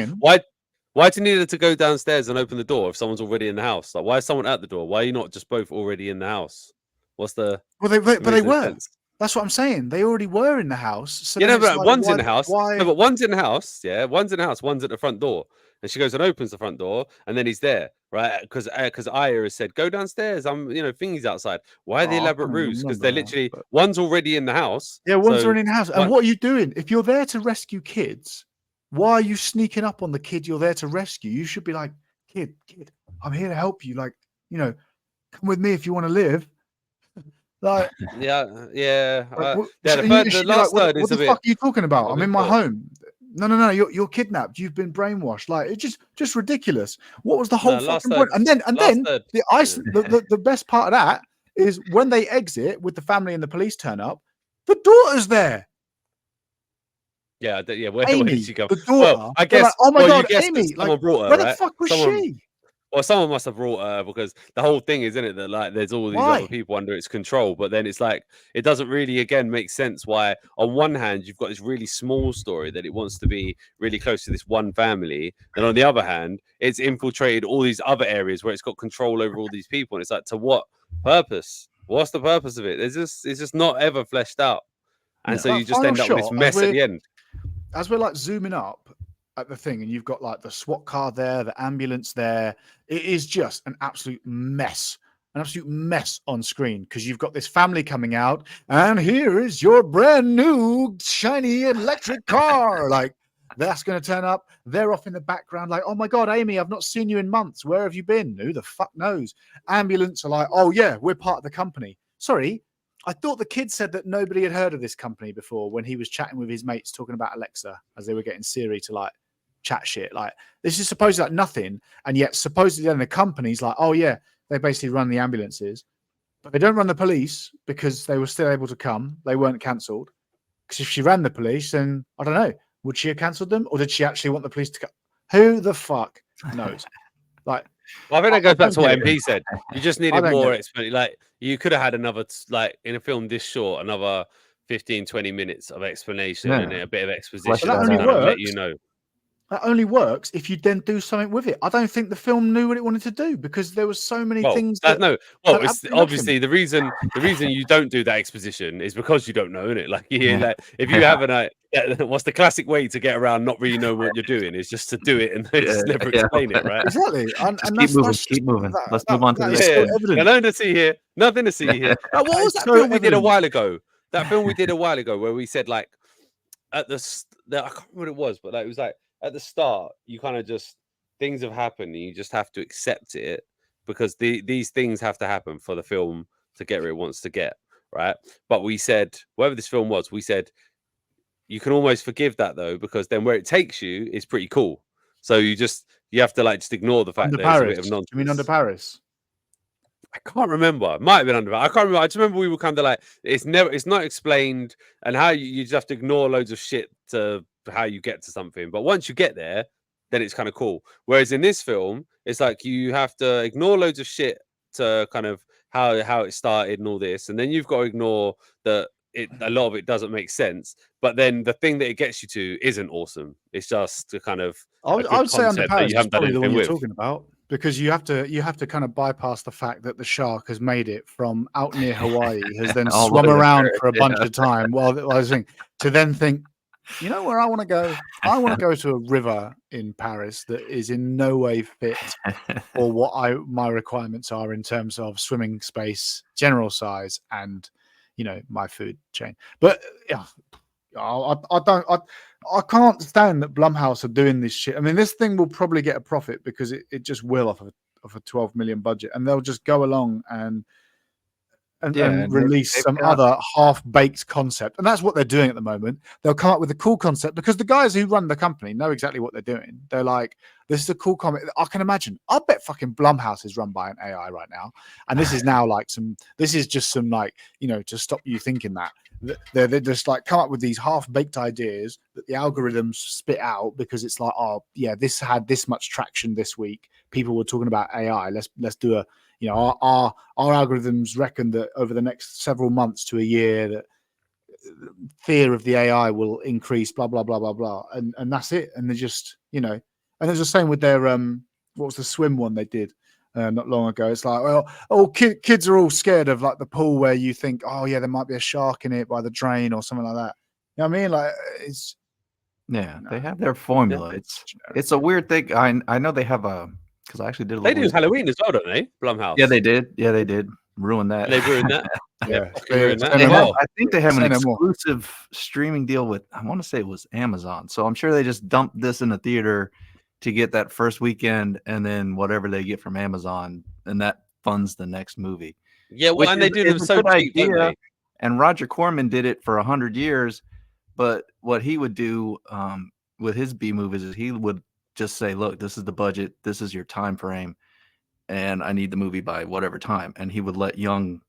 Why do you need to go downstairs and open the door if someone's already in the house? Like, why is someone at the door? Why are you not just both already in the house? What's the? Well, they were. Sense? That's what I'm saying. They already were in the house. So but one's in the house. Why? No, but one's in the house. Yeah, one's in the house. One's at the front door. And she goes and opens the front door, and then he's there, right? Because Aya has said, "Go downstairs." Thingy's outside. Why the elaborate ruse? Because they're literally one's already in the house. Yeah, one's already in the house. And what are you doing? If you're there to rescue kids, why are you sneaking up on the kid you're there to rescue? You should be like, kid, I'm here to help you. Like, come with me if you want to live. Like, the last third is what the fuck are you talking about? I'm in my home. No, you're kidnapped. You've been brainwashed. Like, it's just ridiculous. What was the whole fucking point? And then the best part of that is when they exit with the family and the police turn up, the daughter's there. Yeah. Amy, where did she go? The daughter. Well, I guess. Like, oh my god, Amy! Like, brought her, where the fuck was she? Well, someone must have brought her because the whole thing is, isn't it, that like there's all these other people under its control, but then it's like it doesn't really again make sense why on one hand you've got this really small story that it wants to be really close to this one family, and on the other hand it's infiltrated all these other areas where it's got control over all these people, and it's like, to what purpose? What's the purpose of it? It's just not ever fleshed out, and so you just end up with this mess at the end. As we're like zooming up at the thing, and you've got like the SWAT car there, the ambulance there. It is just an absolute mess an absolute mess on screen because you've got this family coming out, and here is your brand new shiny electric car. Like, that's going to turn up. They're off in the background, like, oh my God, Amy, I've not seen you in months. Where have you been? Who the fuck knows? Ambulance are like, oh yeah, we're part of the company. Sorry, I thought the kid said that nobody had heard of this company before when he was chatting with his mates talking about Alexa as they were getting Siri to like chat shit. Like, this is supposed like nothing, and yet supposedly then the company's like, oh yeah, they basically run the ambulances, but they don't run the police because they were still able to come. They weren't cancelled. Because if she ran the police, then I don't know. Would she have cancelled them, or did she actually want the police to come? Who the fuck knows? Like, well, I think that goes back to what MP said. You just needed more explanation. Like, you could have had another, like, in a film this short, another 15, 20 minutes of explanation and a bit of exposition that only works. Let you know. That only works if you then do something with it. I don't think the film knew what it wanted to do because there was so many things. It's obviously the reason you don't do that exposition is because you don't know, innit? Like, like if you have what's the classic way to get around not really know what you're doing is just to do it and just never explain it, right? Exactly. And keep moving. Let's move on to the next one. Nothing to see here. Nothing to see here. What was that film we did a while ago? That film we did a while ago where we said, like, at I can't remember what it was, but like it was like at the start, you kind of just, things have happened and you just have to accept it because these things have to happen for the film to get where it wants to get, right? But we said, whatever this film was, we said, you can almost forgive that though, because then where it takes you is pretty cool. So you have to like just ignore the fact that there's a bit of nonsense. You mean Under Paris? I can't remember. It might have been Under Paris. I can't remember. I just remember we were kind of like, it's not explained, and how you just have to ignore loads of shit to how you get to something. But once you get there, then it's kind of cool. Whereas in this film, it's like you have to ignore loads of shit to kind of how it started and all this, and then you've got to ignore that a lot of it doesn't make sense. But then the thing that it gets you to isn't awesome. It's just a kind of I would say Under Paris is probably the one you're talking about, because you have to kind of bypass the fact that the shark has made it from out near Hawaii, has then swum around for a bunch of time while I was thinking, to then think, you know where I want to go? I want to go to a river in Paris that is in no way fit for what my requirements are in terms of swimming space, general size, and my food chain. But yeah, I can't stand that Blumhouse are doing this shit. I mean, this thing will probably get a profit because it just will off of a 12 million budget, and they'll just go along and release some other half-baked concept. And that's what they're doing at the moment. They'll come up with a cool concept because the guys who run the company know exactly what they're doing. They're like, this is a cool comic. I can imagine. I bet fucking Blumhouse is run by an AI right now. And this is now like this is just some like, to stop you thinking that. They're just like come up with these half-baked ideas that the algorithms spit out because it's like, oh yeah, this had this much traction this week. People were talking about AI. Let's do a, our algorithms reckon that over the next several months to a year that fear of the AI will increase, blah blah blah blah blah, and that's it. And they're just, and it's the same with their what was the swim one they did not long ago. It's like, well, kids are all scared of like the pool where you think, oh yeah, there might be a shark in it by the drain or something like that. You know what I mean? Like it's they have their formula. It's a weird thing. I know they have a. Because I actually did. They do Halloween as well, don't they? Blumhouse. Yeah, they did. Ruin that. They ruined that. I think they have an exclusive streaming deal with. I want to say it was Amazon. So I'm sure they just dumped this in the theater to get that first weekend, and then whatever they get from Amazon, and that funds the next movie. Yeah, well, and they do them so cheap, don't they? And Roger Corman did it for 100 years, but what he would do with his B movies is he would just say, look, this is the budget, this is your time frame, and I need the movie by whatever time. And he would let young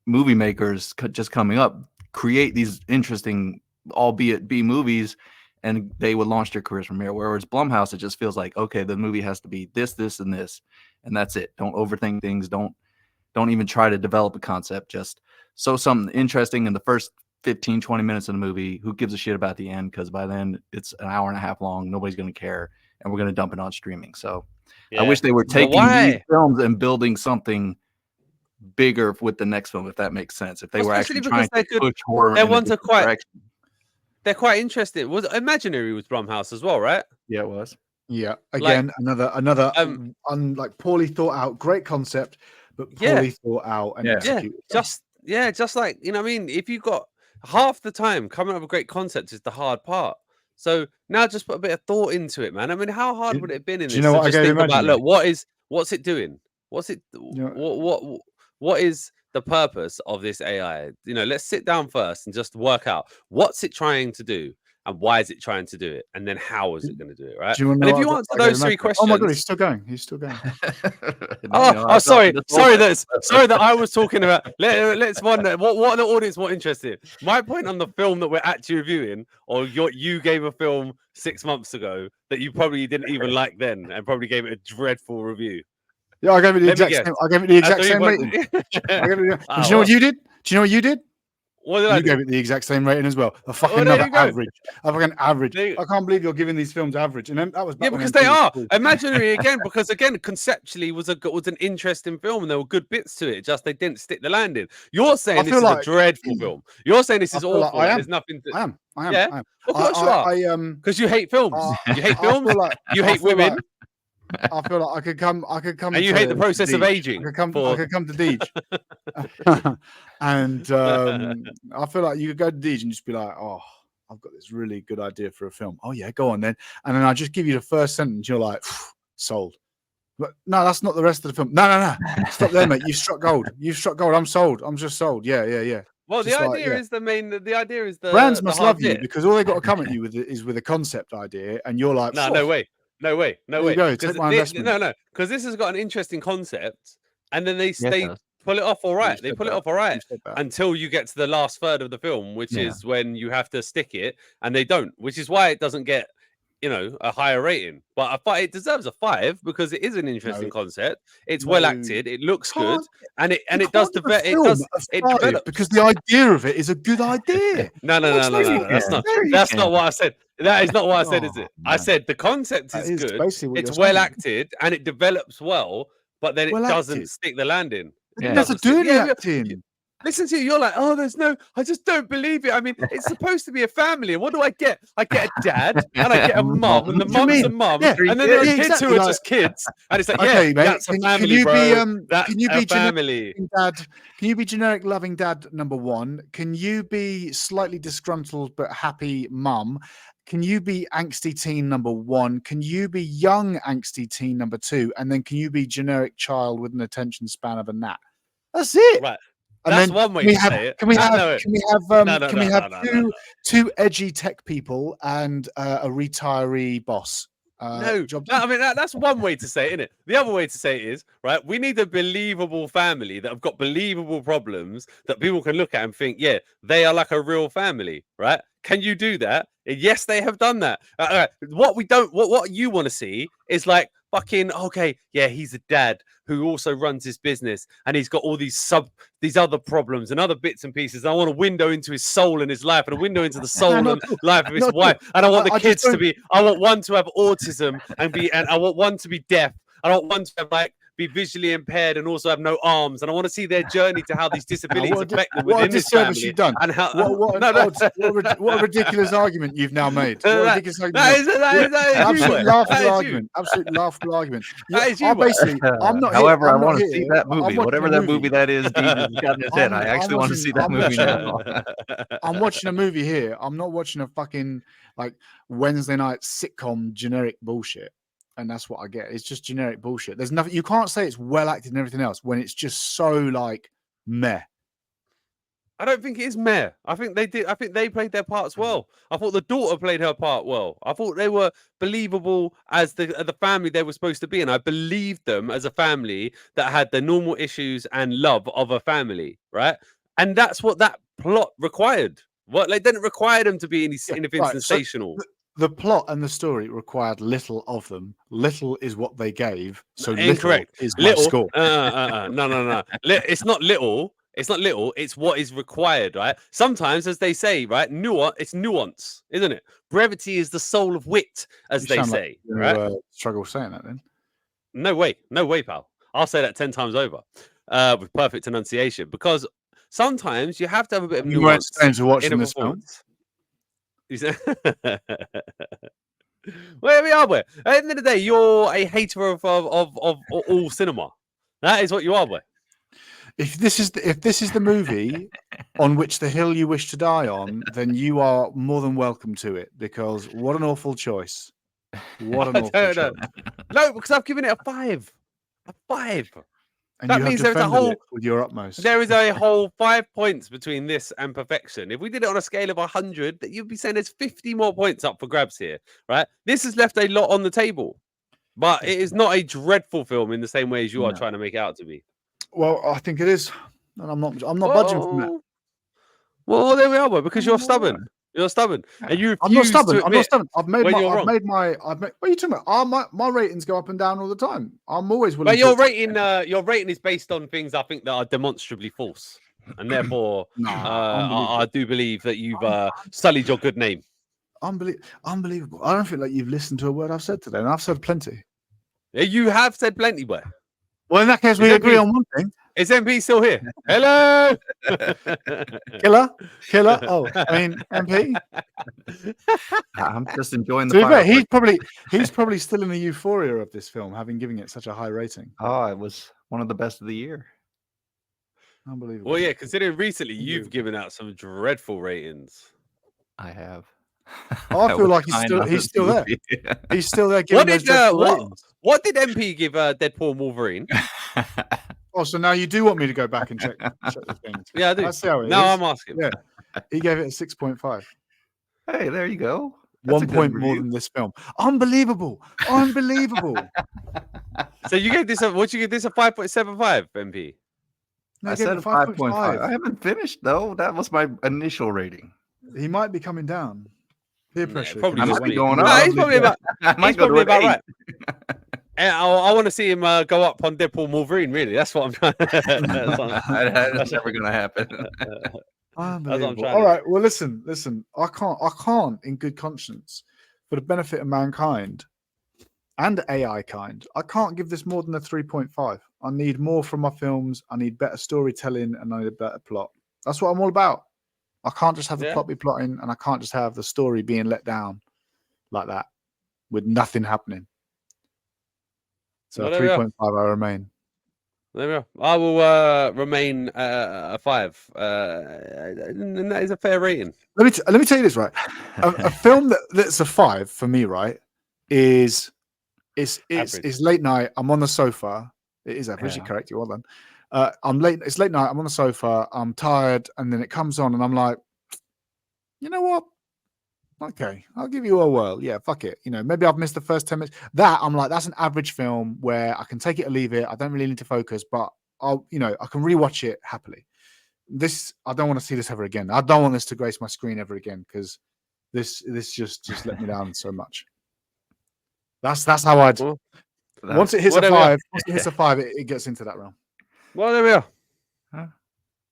movie makers just coming up create these interesting, albeit B movies, and they would launch their careers from here. Whereas Blumhouse, it just feels like, okay, the movie has to be this, this, and this, and that's it. Don't overthink things. Don't even try to develop a concept. Just so something interesting in the first 15, 20 minutes of the movie. Who gives a shit about the end? Because by then it's an hour and a half long. Nobody's going to care. And we're going to dump it on streaming. So I wish they were taking these films and building something bigger with the next film, if that makes sense. If they were actually trying to push horror, they're quite interesting. Was Imaginary was Blumhouse as well, right? Yeah, it was. Yeah. Again, another like poorly thought out, great concept, but poorly thought out and executed. Just like, you know what I mean? If you've got half the time coming up with a great concept is the hard part. So now just put a bit of thought into it, man. I mean, how hard would it have been in this? You know what just I think about, look, imagine? what's it doing? What's it what is the purpose of this AI? You know, let's sit down first and just work out what's it trying to do and why is it trying to do it, and then how is it going to do it, right? Do you And if you answer those three questions, oh my god, he's still going. He's still going. Sorry that I was talking about. Let's wonder what the audience more interested. My point on the film that we're actually reviewing, or you gave a film 6 months ago that you probably didn't even like then, and probably gave it a dreadful review. Yeah, I gave it the exact same. I gave it the exact same rating. Do you know what you did? Do you know what you did? You gave it the exact same rating as well. A fucking average. A fucking average. I can't believe you're giving these films average. And then that was because they are imaginary again. Because again, conceptually was an interesting film, and there were good bits to it. Just they didn't stick the landing. You're saying this is a dreadful film. You're saying this is awful. There's nothing. I am. Yeah. Of course you are. Because you hate films. You hate films. You hate women. I feel like I could come. And you hate the process of aging. I could come to Deej, and I feel like you could go to Deej and just be like, "Oh, I've got this really good idea for a film." Oh yeah, go on then. And then I just give you the first sentence. You're like, "Sold." But no, that's not the rest of the film. No. Stop there, mate. You've struck gold. I'm sold. I'm just sold. Yeah. Well, the idea is the idea is the brands must love you because all they got to come at you with is with a concept idea, and you're like, no way. No way. Go, take my investment. No, because this has got an interesting concept, and then they pull it off all right. They pull it off all right until you get to the last third of the film, which is when you have to stick it, and they don't, which is why it doesn't get, a higher rating. But it deserves a 5 because it is an interesting concept. It's well acted. It looks good, and it does develop. It develops because the idea of it is a good idea. No. That's not what I said. That is not what I said, is it? I said the concept is good. It's well acted and it develops well, but then it doesn't stick the landing. It doesn't do any acting. Listen to you. You're like, I just don't believe it. I mean, it's supposed to be a family. And what do I get? I get a dad and I get a mum, and the mum's a mum, and then there are kids who are just kids. And it's like, okay, mate, that's a family, can you be family? Dad? Can you be generic loving dad number 1? Can you be slightly disgruntled but happy mum? Can you be angsty teen number 1? Can you be young angsty teen number 2? And then can you be generic child with an attention span of a gnat? That's it. Right. That's one way to say it. Can we have two edgy tech people and a retiree boss? I mean, that's one way to say it, isn't it? The other way to say it is, right, we need a believable family that have got believable problems that people can look at and think, yeah, they are like a real family, right? Can you do that? Yes, they have done that. What you want to see is like, fucking, okay, yeah, he's a dad who also runs his business and he's got all these other problems and other bits and pieces. I want a window into his soul and his life, and a window into the soul and life of his wife. And I want the kids to be, I want one to have autism and I want one to be deaf. I don't want one to have be visually impaired and also have no arms, and I want to see their journey to how these disabilities affect them within this family. You've done. And how what a ridiculous argument you've now made. That is absolute laughable argument. Absolute laughable argument. I'm not. However, I want to see that movie, whatever that movie that is. Dean's got in his head. I actually want to see that movie now. I'm watching a movie here. I'm not watching a fucking Wednesday night sitcom generic bullshit. And that's what I get. It's just generic bullshit. There's nothing. You can't say it's well acted and everything else when it's just so meh. I don't think it is meh. I think they did. I think they played their parts well. I thought the daughter played her part well. I thought they were believable as the family they were supposed to be, and I believed them as a family that had the normal issues and love of a family, right? And that's what that plot required. What they didn't require them to be anything sensational. The plot and the story required little of them. Little is what they gave. So incorrect. Little is my score. No. It's not little. It's not little. It's what is required, right? Sometimes, as they say, right, it's nuance, isn't it? Brevity is the soul of wit, as they say. Right? Struggle saying that then. No way, pal. I'll say that 10 times over with perfect enunciation, because sometimes you have to have a bit of nuance. You weren't watching this film. Where we are, at the end of the day, you're a hater of all cinema. That is what you are, boy. If this is the movie on which the hill you wish to die on, then you are more than welcome to it, because what an awful choice. What an awful choice. No, because I've given it a 5. A 5. And that you means have there's a defended whole it with your utmost. There is a whole 5 points between this and perfection. If we did it on a scale of 100, that you'd be saying there's 50 more points up for grabs here, right? This has left a lot on the table, but it is not a dreadful film in the same way as you are trying to make it out to be. Well, I think it is, and I'm not budging from that. Well, there we are, boy, because you're stubborn. You're stubborn, and you refuse I'm not stubborn. to admit I've made my. What are you talking about? My ratings go up and down all the time. I'm always willing. But your rating is based on things I think that are demonstrably false, and therefore, I do believe that you've sullied your good name. Unbelievable. I don't feel like you've listened to a word I've said today, and I've said plenty. You have said plenty, boy. Well, in that case, we agree on one thing. Is MP still here? Hello, killer. Oh, I mean MP. I'm just enjoying the. To be fair, he's probably still in the euphoria of this film, having given it such a high rating. Oh, it was one of the best of the year. Unbelievable. Well, yeah, considering recently you've given out some dreadful ratings. I have. I feel like he's still there. He's still there giving those dreadful ratings. What did MP give Deadpool and Wolverine? Oh, so now you do want me to go back and check the things? Yeah, I do. Let's see how it is. Now I'm asking. Yeah, he gave it a 6.5. Hey, there you go. That's 1 point more than this film. Unbelievable. So you gave this what you give this a 5.75, MP? No, I said 5.5. I haven't finished though. That was my initial rating. He might be coming down. Peer pressure. Probably might be going up. No, he's probably about. He's probably about right. I want to see him go up on Deadpool and Wolverine. Really, that's what I'm trying. That's never going to happen. Unbelievable. All right. Well, listen. I can't, in good conscience, for the benefit of mankind and AI kind, I can't give this more than a 3.5. I need more from my films. I need better storytelling, and I need a better plot. That's what I'm all about. I can't just have the plot be plotting, and I can't just have the story being let down like that with nothing happening. So 3.5, I remain. There we are. I will remain a 5, and that is a fair rating. Let me tell you this, right? a film that's a 5 for me, right, is late night. I'm on the sofa. It is average. You correct. Well done. It's late night. I'm on the sofa. I'm tired, and then it comes on, and I'm like, you know what? Okay, I'll give you a whirl. Yeah, fuck it. Maybe I've missed the first 10 minutes. I'm like, that's an average film where I can take it or leave it. I don't really need to focus, but I can rewatch it happily. This, I don't want to see this ever again. I don't want this to grace my screen ever again, because this just let me down so much. That's how I'd. Once it hits a 5, it gets into that realm. Well, there we are.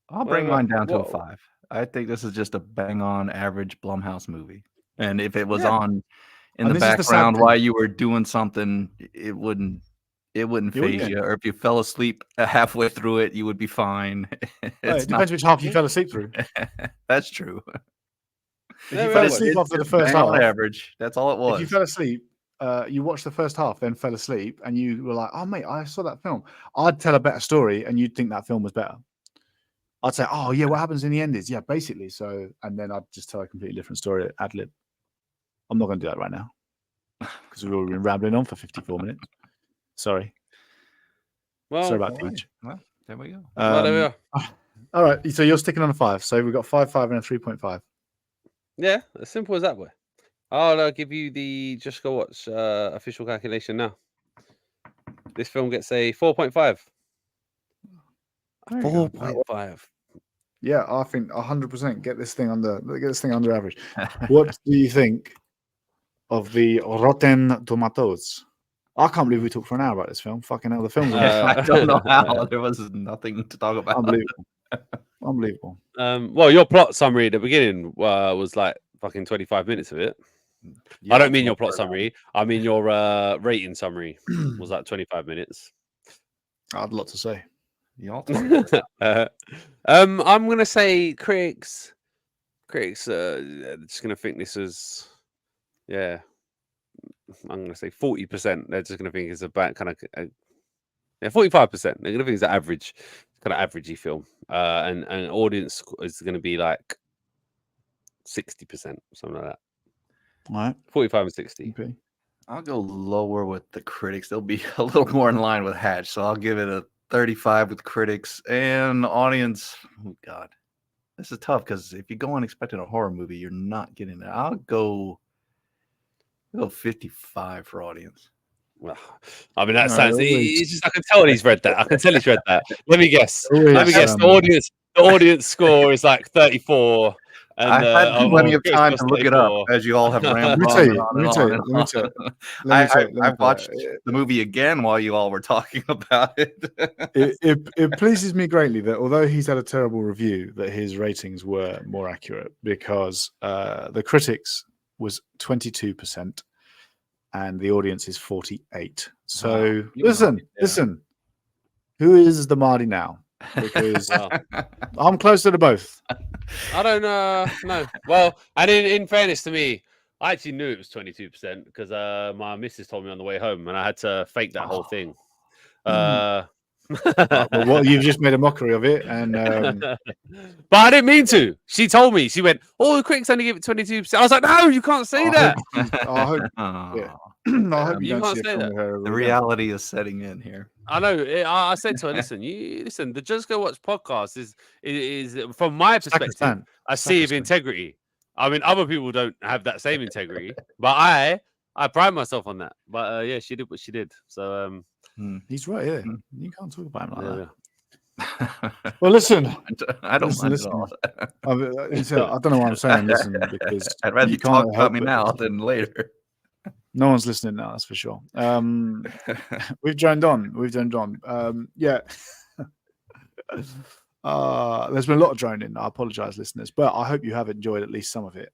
I'll bring mine down to a 5. I think this is just a bang-on average Blumhouse movie. And if it was on in the background while you were doing something, it wouldn't phase you. Or if you fell asleep halfway through it, you would be fine. It depends which half you fell asleep through. That's true. If you fell asleep after the first half, average. That's all it was. If you fell asleep, you watched the first half, then fell asleep, and you were like, "Oh, mate, I saw that film." I'd tell a better story, and you'd think that film was better. I'd say, "Oh, yeah, what happens in the end is basically so," and then I'd just tell a completely different story ad lib. I'm not going to do that right now because we've already been rambling on for 54 minutes. Sorry. Well, sorry about Teach. Well, there we go. There we are. All right, so you're sticking on a 5. So we've got 5, 5, and a 3.5. Yeah, as simple as that, boy. I'll give you the Just Go Watch official calculation now. This film gets a 4.5. 4.5. Yeah, I think 100% get this thing under average. What do you think of the Rotten Tomatoes? I can't believe we talked for an hour about this film. Fucking hell, the film's I don't know how. There was nothing to talk about. Unbelievable. Well, your plot summary at the beginning was like fucking 25 minutes of it. Yeah, I don't mean your plot summary. I mean your rating summary was like 25 minutes. I had a lot to say. I'm gonna say critics are just gonna think this is I'm gonna say 40%. They're just gonna think it's about kind of 45%. They're gonna think it's average. It's kind of averagey film, and audience is going to be like 60%, something like that. All right, 45 and 60. Okay. I'll go lower with the critics. They'll be a little more in line with Hatch, so I'll give it a 35 with critics and audience. Oh God, this is tough because if you go on expecting a horror movie, you're not getting it. I'll go 55 for audience. Well, I mean, that sounds. It's just, I can tell he's read that. I can tell he's read that. Let me guess. Let me guess. The audience score is like 34. And, I had plenty of time to look it up as you all have rambled on. I watched the movie again while you all were talking about it. It pleases me greatly that although he's had a terrible review, that his ratings were more accurate, because the critics was 22% and the audience is 48. So listen, who is the Marty now? Because I'm closer to both. I don't know. Well, and in fairness to me, I actually knew it was 22% because my missus told me on the way home, and I had to fake that whole thing. Well, you've just made a mockery of it, and but I didn't mean to. She told me. She went, "Oh, the critics only give it 22%." I was like, "No, you can't say that." I hope I hope you don't see it from her. The reality is setting in here. I know. I said to her, "Listen, the Just Go Watch podcast is from my perspective, I see of integrity. I mean, other people don't have that same integrity, but I pride myself on that. But yeah, she did what she did. So he's right here. You can't talk about him like that. Well, listen, I don't mind at all. I don't know what I'm saying. Listen, because I'd rather you talk about me now than later. No one's listening now, that's for sure. We've droned on. Yeah. There's been a lot of droning. I apologize, listeners, but I hope you have enjoyed at least some of it.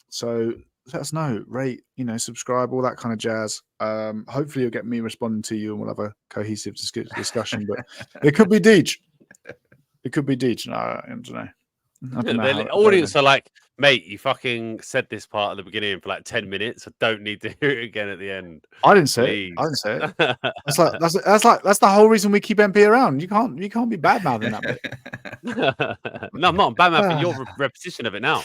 So let us know, rate, subscribe, all that kind of jazz. Hopefully you'll get me responding to you and we'll have a cohesive discussion, but it could be Deej. It could be Deej. No, I don't know. The audience are like, mate, you fucking said this part at the beginning for like 10 minutes. I don't need to hear it again at the end. I didn't say it. That's the whole reason we keep MP around. You can't be bad mouthing that bit. No, I'm not bad mouthing your repetition of it now.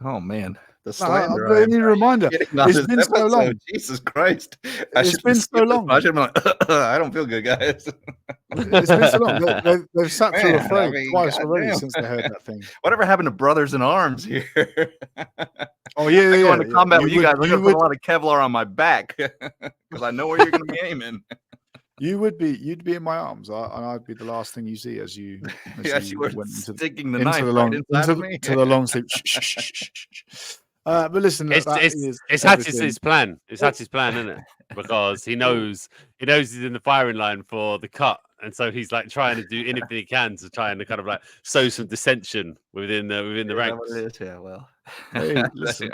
Oh man. The slander. I need a reminder. It's been so long. Jesus Christ. It's been so long. I should have been like, I don't feel good, guys. It's been so long. They've sat through a frame twice already since they heard that thing. Whatever happened to Brothers in Arms here? Oh, yeah. I go into combat with you guys. I'm going to put a lot of Kevlar on my back because I know where you're going to be aiming. You'd be in my arms, and I'd be the last thing you see as you were went sticking the knife into the long sleep. But listen, it's Hatch's plan. It's Hatch's plan, isn't it? Because he knows he's in the firing line for the cut, and so he's like trying to do anything he can to try and kind of like sow some dissension within the ranks. Yeah, well, hey, listen,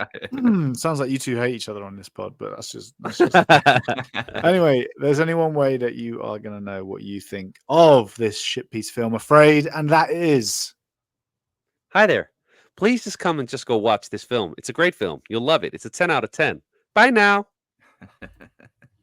sounds like you two hate each other on this pod, but that's just anyway. There's only one way that you are going to know what you think of this shit piece film, AfrAId, and that is, hi there. Please just come and just go watch this film. It's a great film. You'll love it. It's a 10 out of 10. Bye now.